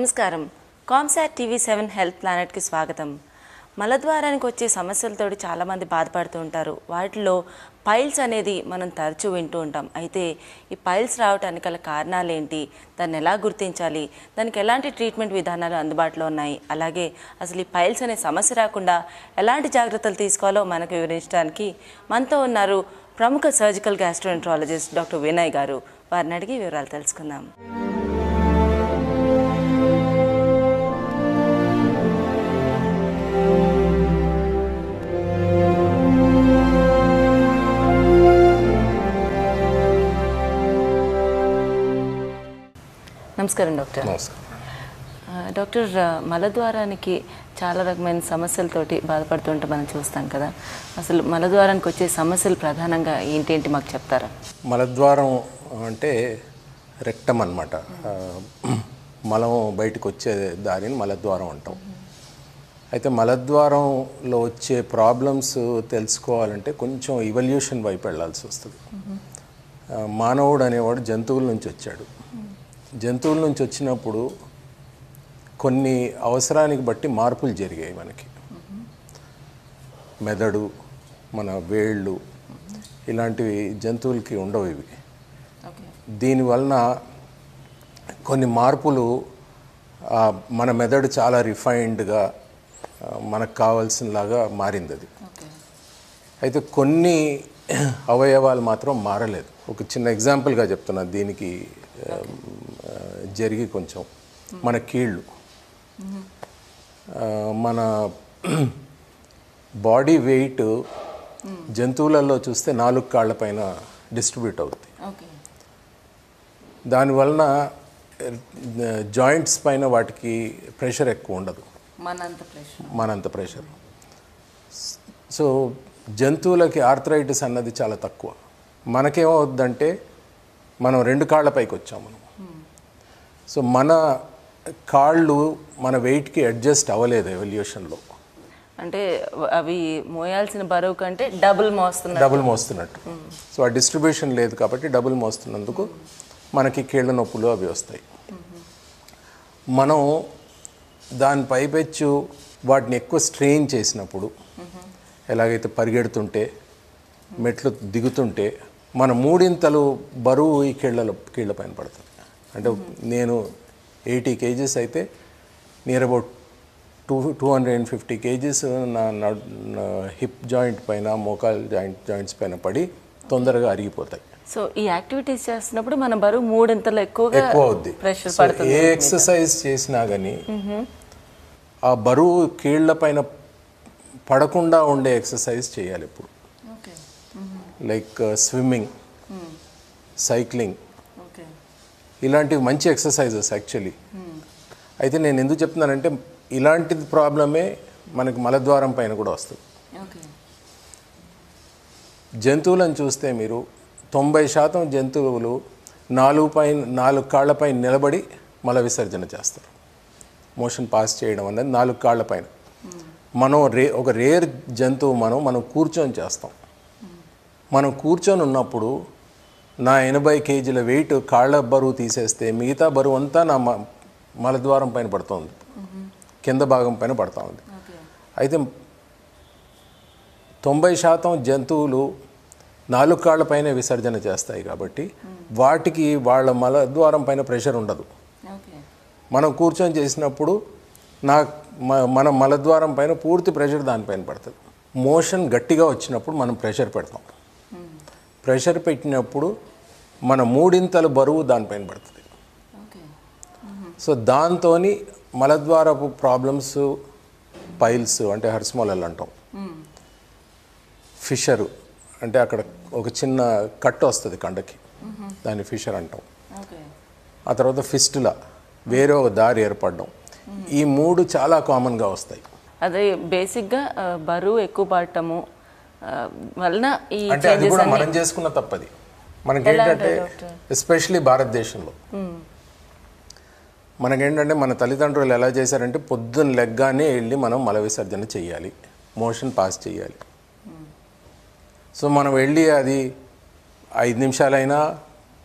నమస్కారం. కామ్సాట్ టీవీ7 హెల్త్ ప్లానెట్కి స్వాగతం. మలద్వారానికి వచ్చే సమస్యలతో చాలామంది బాధపడుతూ ఉంటారు. వాటిలో పైల్స్ అనేది మనం తరచూ వింటూ ఉంటాం. అయితే ఈ పైల్స్ రావడానికి గల కారణాలు ఏంటి, దాన్ని ఎలా గుర్తించాలి, దానికి ఎలాంటి ట్రీట్మెంట్ విధానాలు అందుబాటులో ఉన్నాయి, అలాగే అసలు ఈ పైల్స్ అనే సమస్య రాకుండా ఎలాంటి జాగ్రత్తలు తీసుకోవాలో మనకు వివరించడానికి మనతో ఉన్నారు ప్రముఖ సర్జికల్ గ్యాస్ట్రోఎంట్రాలజిస్ట్ డాక్టర్ వినయ్ గారు. వారిని అడిగి వివరాలు తెలుసుకుందాం. నమస్కారం డాక్టర్. డాక్టర్, మలద్వారానికి చాలా రకమైన సమస్యలతోటి బాధపడుతుంటే మనం చూస్తాం కదా, అసలు మలద్వారానికి వచ్చే సమస్యలు ప్రధానంగా ఏంటేంటి మాకు చెప్తారా? మలద్వారం అంటే రెక్టమ్ అన్నమాట. మలం బయటకు వచ్చే దారిని మలద్వారం అంటాం. అయితే మలద్వారంలో వచ్చే ప్రాబ్లమ్స్ తెలుసుకోవాలంటే కొంచెం ఇవల్యూషన్ వైపు వెళ్ళాల్సి వస్తుంది. మానవుడు అనేవాడు జంతువుల నుంచి వచ్చాడు. జంతువుల నుంచి వచ్చినప్పుడు కొన్ని అవసరానికి బట్టి మార్పులు జరిగాయి మనకి. మెదడు, మన వేళ్ళు ఇలాంటివి జంతువులకి ఉండవు. ఇవి దీనివలన కొన్ని మార్పులు, మన మెదడు చాలా రిఫైన్డ్గా మనకు కావాల్సినలాగా మారింది అది. అయితే కొన్ని అవయవాలు మాత్రం మారలేదు. ఒక చిన్న ఎగ్జాంపుల్గా చెప్తున్నా దీనికి జరిగి కొంచెం. మన కీళ్ళు, మన బాడీ వెయిట్ జంతువులలో చూస్తే 4 కాళ్ళ పైన డిస్ట్రిబ్యూట్ అవుతుంది. దానివలన జాయింట్స్ పైన వాటికి ప్రెషర్ ఎక్కువ ఉండదు, మనంత ప్రెషర్. సో జంతువులకి ఆర్థరైటిస్ అన్నది చాలా తక్కువ. మనకేమవుద్దంటే మనం 2 కాళ్ళ పైకి వచ్చాం మనం. సో మన కాళ్ళు మన వెయిట్కి అడ్జస్ట్ అవ్వలేదు ఎవల్యూషన్లో. అంటే అవి మోయాల్సిన బరువు కంటే డబుల్ మోస్తున్నట్టు. సో ఆ డిస్ట్రిబ్యూషన్ లేదు కాబట్టి డబుల్ మోస్తున్నందుకు మనకి కీళ్ళ నొప్పులు అవి వస్తాయి. మనం దాని పైపెచ్చు వాటిని ఎక్కువ స్ట్రెయిన్ చేసినప్పుడు, ఎలాగైతే పరిగెడుతుంటే, మెట్లు దిగుతుంటే మన 3 బరువు ఈ కీళ్ళ పైన పడుతుంది. అంటే నేను 80 kgs అయితే నియర్ అబౌట్ 250 kgs నా హిప్ జాయింట్ పైన, మోకాల్ జాయింట్స్ పైన పడి తొందరగా అరిగిపోతాయి. సో ఈ యాక్టివిటీస్ చేస్తున్నప్పుడు మన బరువు 3 ఎక్కువ అవుద్ది. ఏ ఎక్సర్సైజ్ చేసినా కానీ ఆ బరువు కీళ్ళ పైన పడకుండా ఉండే ఎక్సర్సైజ్ చేయాలి ఇప్పుడు. లైక్ స్విమ్మింగ్, సైక్లింగ్, ఇలాంటివి మంచి ఎక్సర్సైజెస్ యాక్చువల్లీ. అయితే నేను ఎందుకు చెప్తున్నానంటే ఇలాంటి ప్రాబ్లమే మనకి మలద్వారం పైన కూడా వస్తుంది. జంతువులను చూస్తే మీరు 90% జంతువులు 4 కాళ్ళపై నిలబడి మల విసర్జన చేస్తారు. మోషన్ పాస్ చేయడం అనేది 4 కాళ్ళ పైన. మనం ఒక రేర్ జంతువు మనం కూర్చొని చేస్తాం. మనం కూర్చొని ఉన్నప్పుడు నా 80 kgల వెయిట్ కాళ్ళ బరువు తీసేస్తే మిగతా బరువు అంతా నా మలద్వారం పైన పడుతుంది, కింద భాగం పైన పడుతూ ఉంది. అయితే 90% జంతువులు 4 కాళ్ళ పైన విసర్జన చేస్తాయి కాబట్టి వాటికి వాళ్ళ మలద్వారం పైన ప్రెషర్ ఉండదు. మనం కూర్చొని చేసినప్పుడు మన మలద్వారం పైన పూర్తి ప్రెషర్ దానిపైన పడుతుంది. మోషన్ గట్టిగా వచ్చినప్పుడు మనం ప్రెషర్ పెడతాం. ప్రెషర్ పెట్టినప్పుడు మన 3 బరువు దానిపైన పడుతుంది. సో దాంతో మలద్వారపు ప్రాబ్లమ్స్, పైల్స్ అంటే హర్స్మోలల్ అంటాం, ఫిషరు అంటే అక్కడ ఒక చిన్న కట్టు వస్తుంది కండకి, దాన్ని ఫిషర్ అంటాం. ఆ తర్వాత ఫిస్టులా, వేరే ఒక దారి ఏర్పడడం, ఈ 3 చాలా కామన్గా వస్తాయి. అదే బేసిక్గా బరువు ఎక్కువ పడటము వలన ఈ అంటే అది కూడా మనం చేసుకున్న తప్పది. మనకేంటంటే ఎస్పెషలీ భారతదేశంలో మనకేంటంటే మన తల్లిదండ్రులు ఎలా చేశారంటే పొద్దున్న లెగ్గానే వెళ్ళి మనం మల విసర్జన చేయాలి, మోషన్ పాస్ చేయాలి. సో మనం వెళ్ళి అది 5 నిమిషాలైనా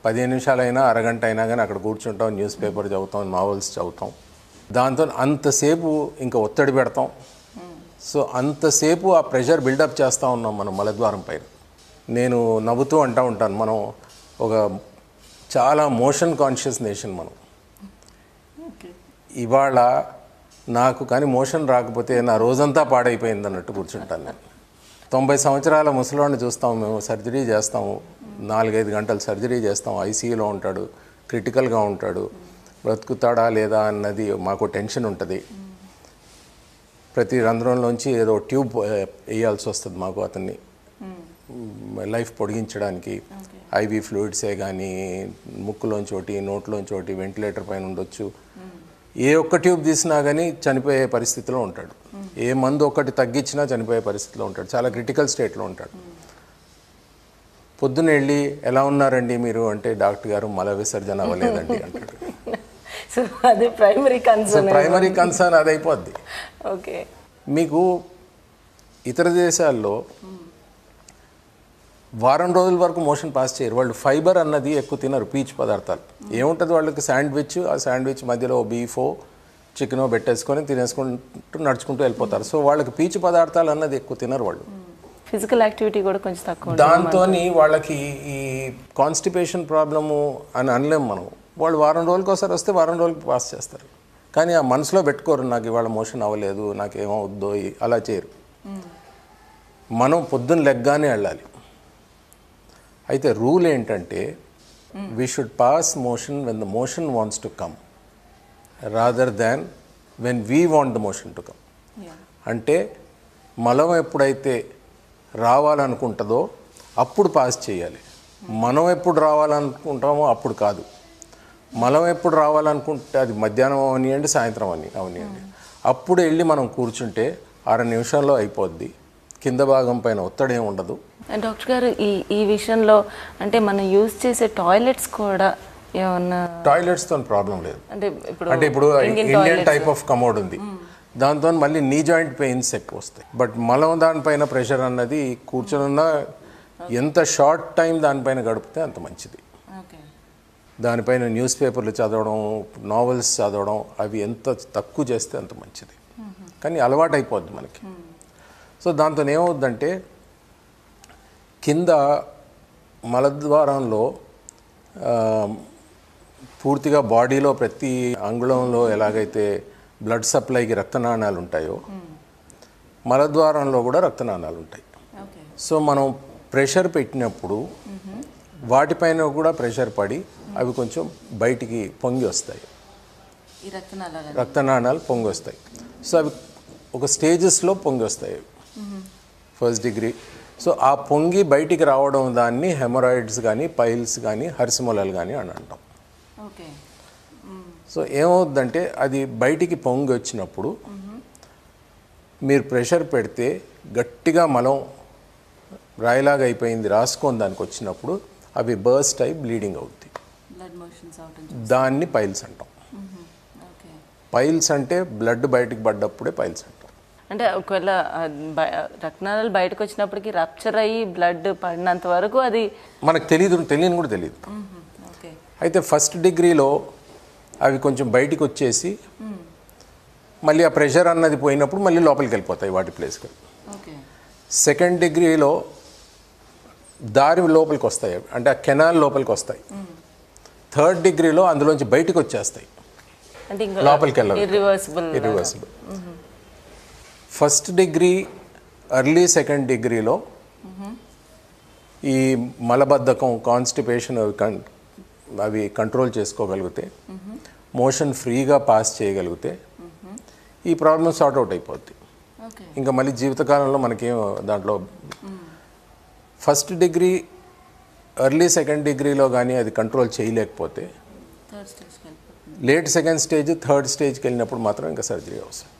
15 నిమిషాలైనా అరగంట అయినా కానీ అక్కడ కూర్చుంటాం, న్యూస్ పేపర్ చదువుతాం, నావెల్స్ చదువుతాం, దాంతో అంతసేపు ఇంకా ఒత్తిడి పెడతాం. సో అంతసేపు ఆ ప్రెషర్ బిల్డప్ చేస్తూ ఉన్నాం మనం మలద్వారం పైన. నేను నవ్వుతూ అంటూ ఉంటాను, మనం ఒక చాలా మోషన్ కాన్షియస్ నేషన్ మనం. ఇవాళ నాకు కానీ మోషన్ రాకపోతే నా రోజంతా పాడైపోయింది అన్నట్టు కూర్చుంటాను నేను. 90 సంవత్సరాల ముసలివాడిని చూస్తాము మేము, సర్జరీ చేస్తాము, 4-5 గంటలు సర్జరీ చేస్తాం, ఐసీయూలో ఉంటాడు, క్రిటికల్గా ఉంటాడు, బ్రతుకుతాడా లేదా అన్నది మాకు టెన్షన్ ఉంటుంది. ప్రతి రంధ్రంలోంచి ఏదో ట్యూబ్ వేయాల్సి వస్తుంది మాకు అతన్ని లైఫ్ పొడిగించడానికి. ఐవీ ఫ్లూయిడ్సే కానీ ముక్కులోంచి ఒకటి, నోట్లోంచి ఒకటి, వెంటిలేటర్ పైన ఉండొచ్చు. ఏ ఒక్క ట్యూబ్ తీసినా కానీ చనిపోయే పరిస్థితిలో ఉంటాడు. ఏ మందు ఒకటి తగ్గించినా చనిపోయే పరిస్థితిలో ఉంటాడు. చాలా క్రిటికల్ స్టేట్లో ఉంటాడు. పొద్దున వెళ్ళి ఎలా ఉన్నారండి మీరు అంటే, డాక్టర్ గారు మల విసర్జన అవ్వలేదండి అంటాడు. సో అది ప్రైమరీ కన్సర్న్. ప్రైమరీ కన్సర్న్ అది అయిపోద్ది. ఓకే. మీకు ఇతర దేశాల్లో వారం రోజుల వరకు మోషన్ పాస్ చేయరు. వాళ్ళు ఫైబర్ అన్నది ఎక్కువ తినరు, పీచు పదార్థాలు. ఏముంటుంది వాళ్ళకి, శాండ్విచ్, ఆ శాండ్విచ్ మధ్యలో బీఫో చికెనో పెట్టేసుకొని తినేసుకుంటూ నడుచుకుంటూ వెళ్ళిపోతారు. సో వాళ్ళకి పీచు పదార్థాలు అన్నది ఎక్కువ తినరు వాళ్ళు. ఫిజికల్ యాక్టివిటీ కూడా కొంచెం తక్కువ. దాంతో వాళ్ళకి ఈ కాన్స్టిపేషన్ ప్రాబ్లము అని అనలేము మనం. వాళ్ళు వారం రోజులకి ఒకసారి వస్తే వారం రోజులకి పాస్ చేస్తారు. కానీ ఆ మనసులో పెట్టుకోరు, నాకు ఇవాళ మోషన్ అవ్వలేదు, నాకేమవుద్దో, అలా చేయరు. మనం పొద్దున్న లెగ్గానే వెళ్ళాలి. అయితే రూల్ ఏంటంటే, we should pass motion when the motion wants to come rather than when we want the motion to come. అంటే మలం ఎప్పుడైతే రావాలనుకుంటుందో అప్పుడు పాస్ చేయాలి. మనం ఎప్పుడు రావాలనుకుంటామో అప్పుడు కాదు. మలం ఎప్పుడు రావాలనుకుంటే అది మధ్యాహ్నం అవనియండి, సాయంత్రం అవనియండి, అప్పుడు వెళ్ళి మనం కూర్చుంటే 6 నిమిషాల్లో అయిపోద్ది. కింద భాగం పైన ఒత్తిడి ఏమి ఉండదు. డాక్టర్ గారు, ఈ విషయంలో అంటే మనం యూజ్ చేసే టాయిలెట్స్ కూడా ఏమన్నా? టాయిలెట్స్తో ప్రాబ్లం లేదు. అంటే ఇప్పుడు ఇండియన్ టైప్ ఆఫ్ కమోడ్ ఉంది, దాంతో మళ్ళీ నీ జాయింట్ పెయిన్స్ ఎక్కువ వస్తాయి. బట్ మలం దానిపైన ప్రెషర్ అన్నది కూర్చొని ఎంత షార్ట్ టైం దానిపైన గడిపితే అంత మంచిది. దానిపైన న్యూస్ పేపర్లు చదవడం, నావెల్స్ చదవడం, అవి ఎంత తక్కువ చేస్తే అంత మంచిది. కానీ అలవాటు అయిపోద్ది మనకి. సో దాంతో ఏమవుద్దంటే, కింద మలద్వారంలో పూర్తిగా బాడీలో ప్రతి అంగుళంలో ఎలాగైతే బ్లడ్ సప్లైకి రక్తనాళాలు ఉంటాయో, మలద్వారంలో కూడా రక్తనాళాలు ఉంటాయి. సో మనం ప్రెషర్ పెట్టినప్పుడు వాటిపైన కూడా ప్రెషర్ పడి అవి కొంచెం బయటికి పొంగి వస్తాయి, రక్తనాళాలు పొంగి వస్తాయి. సో అవి ఒక స్టేజెస్లో పొంగి వస్తాయి, ఫస్ట్ డిగ్రీ. సో ఆ పొంగి బయటికి రావడం దాన్ని హెమరాయిడ్స్ కానీ, పైల్స్ కానీ, హర్సిమొలలు కానీ అని అంటాం. సో ఏమవుద్దంటే, అది బయటికి పొంగి వచ్చినప్పుడు మీరు ప్రెషర్ పెడితే గట్టిగా మలం రాయిలాగా అయిపోయింది రాసుకొని దానికి వచ్చినప్పుడు అవి బర్స్ట్ అయి బ్లీడింగ్ అవుతుంది. దాన్ని పైల్స్ అంటాం. పైల్స్ అంటే బ్లడ్ బయటికి పడ్డప్పుడే పైల్స్ అంటాం. అంటే ఒకవేళ రక్తనాళాలు బయటకు వచ్చినప్పటికీ రప్చర్ అయ్యి బ్లడ్ పడినంత వరకు అది మనకు తెలియని కూడా తెలియదు. అయితే ఫస్ట్ డిగ్రీలో అవి కొంచెం బయటికి వచ్చేసి మళ్ళీ ఆ ప్రెషర్ అన్నది పోయినప్పుడు మళ్ళీ లోపలికి వెళ్ళిపోతాయి వాటి ప్లేస్కి. సెకండ్ డిగ్రీలో దారి లోపలికి వస్తాయి, అంటే ఆ కెనాల్ లోపలికి వస్తాయి. థర్డ్ డిగ్రీలో అందులోంచి బయటికి వచ్చేస్తాయి, లోపలికి వెళ్ళాలి, irreversible. First degree, early second డిగ్రీలో ఈ మలబద్ధకం, కాన్స్టిపేషన్ అవి కంట్రోల్ చేసుకోగలిగితే, మోషన్ ఫ్రీగా పాస్ చేయగలిగితే ఈ ప్రాబ్లం సార్ట్ అవుట్ అయిపోద్ది. ఇంకా మళ్ళీ జీవితకాలంలో మనకేం దాంట్లో ఫస్ట్ డిగ్రీ, ఎర్లీ సెకండ్ డిగ్రీలో కానీ అది కంట్రోల్ చేయలేకపోతే లేట్ సెకండ్ స్టేజ్, థర్డ్ స్టేజ్కి వెళ్ళినప్పుడు మాత్రం ఇంకా సర్జరీ అవసరం.